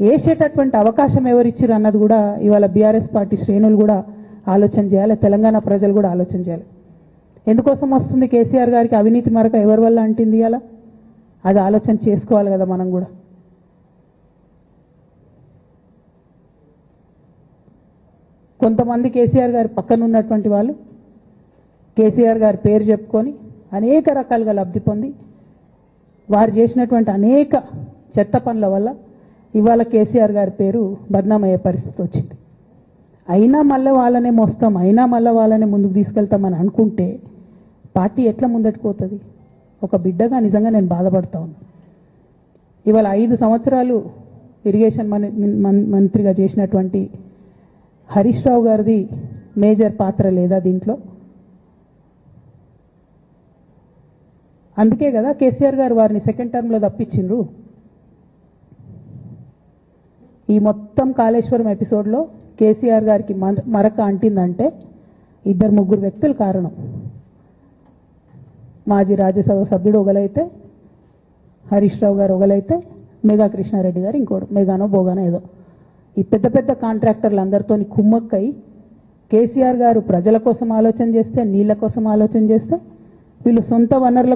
వేసేటటువంటి అవకాశం ఎవరిచ్చారు అన్నది కూడా ఇవాళ బీఆర్ఎస్ పార్టీ శ్రేణులు కూడా ఆలోచన చేయాలి, తెలంగాణ ప్రజలు కూడా ఆలోచన చేయాలి. ఎందుకోసం వస్తుంది కేసీఆర్ గారికి అవినీతి మరక ఎవరి వల్ల అంటింది అలా, అది ఆలోచన చేసుకోవాలి కదా మనం కూడా. కొంతమంది కేసీఆర్ గారి పక్కన ఉన్నటువంటి వాళ్ళు కేసీఆర్ గారి పేరు చెప్పుకొని అనేక రకాలుగా లబ్ధి పొంది వారు చేసినటువంటి అనేక చెత్త పనుల వల్ల ఇవాళ కేసీఆర్ గారి పేరు బద్నామయ్యే పరిస్థితి వచ్చింది. అయినా మళ్ళీ వాళ్ళనే మోస్తాం, అయినా మళ్ళీ వాళ్ళనే ముందుకు తీసుకెళ్తామని అనుకుంటే పార్టీ ఎట్లా ముందటికి పోతుంది? ఒక బిడ్డగా నిజంగా నేను బాధపడతా ఉన్నా. ఇవాళ 5 సంవత్సరాలు ఇరిగేషన్ మంత్రిగా చేసినటువంటి హరీష్ రావు గారిది మేజర్ పాత్ర లేదా దీంట్లో? అందుకే కదా కేసీఆర్ గారు వారిని సెకండ్ టర్మ్లో తప్పించిండ్రు. ఈ మొత్తం కాళేశ్వరం ఎపిసోడ్లో కేసీఆర్ గారికి మరక అంటిందంటే 2-3 వ్యక్తులు కారణం. మాజీ రాజ్యసభ సభ్యుడు ఒకలైతే, హరీష్ రావు గారు ఒకలైతే, మేఘా కృష్ణారెడ్డి గారు ఇంకోడు, మేఘానో బోగానో ఏదో. ఈ పెద్ద పెద్ద కాంట్రాక్టర్లు అందరితో కుమ్మక్కై కేసీఆర్ గారు ప్రజల కోసం ఆలోచన చేస్తే, నీళ్ళ కోసం ఆలోచన చేస్తే, వీళ్ళు సొంత వనరుల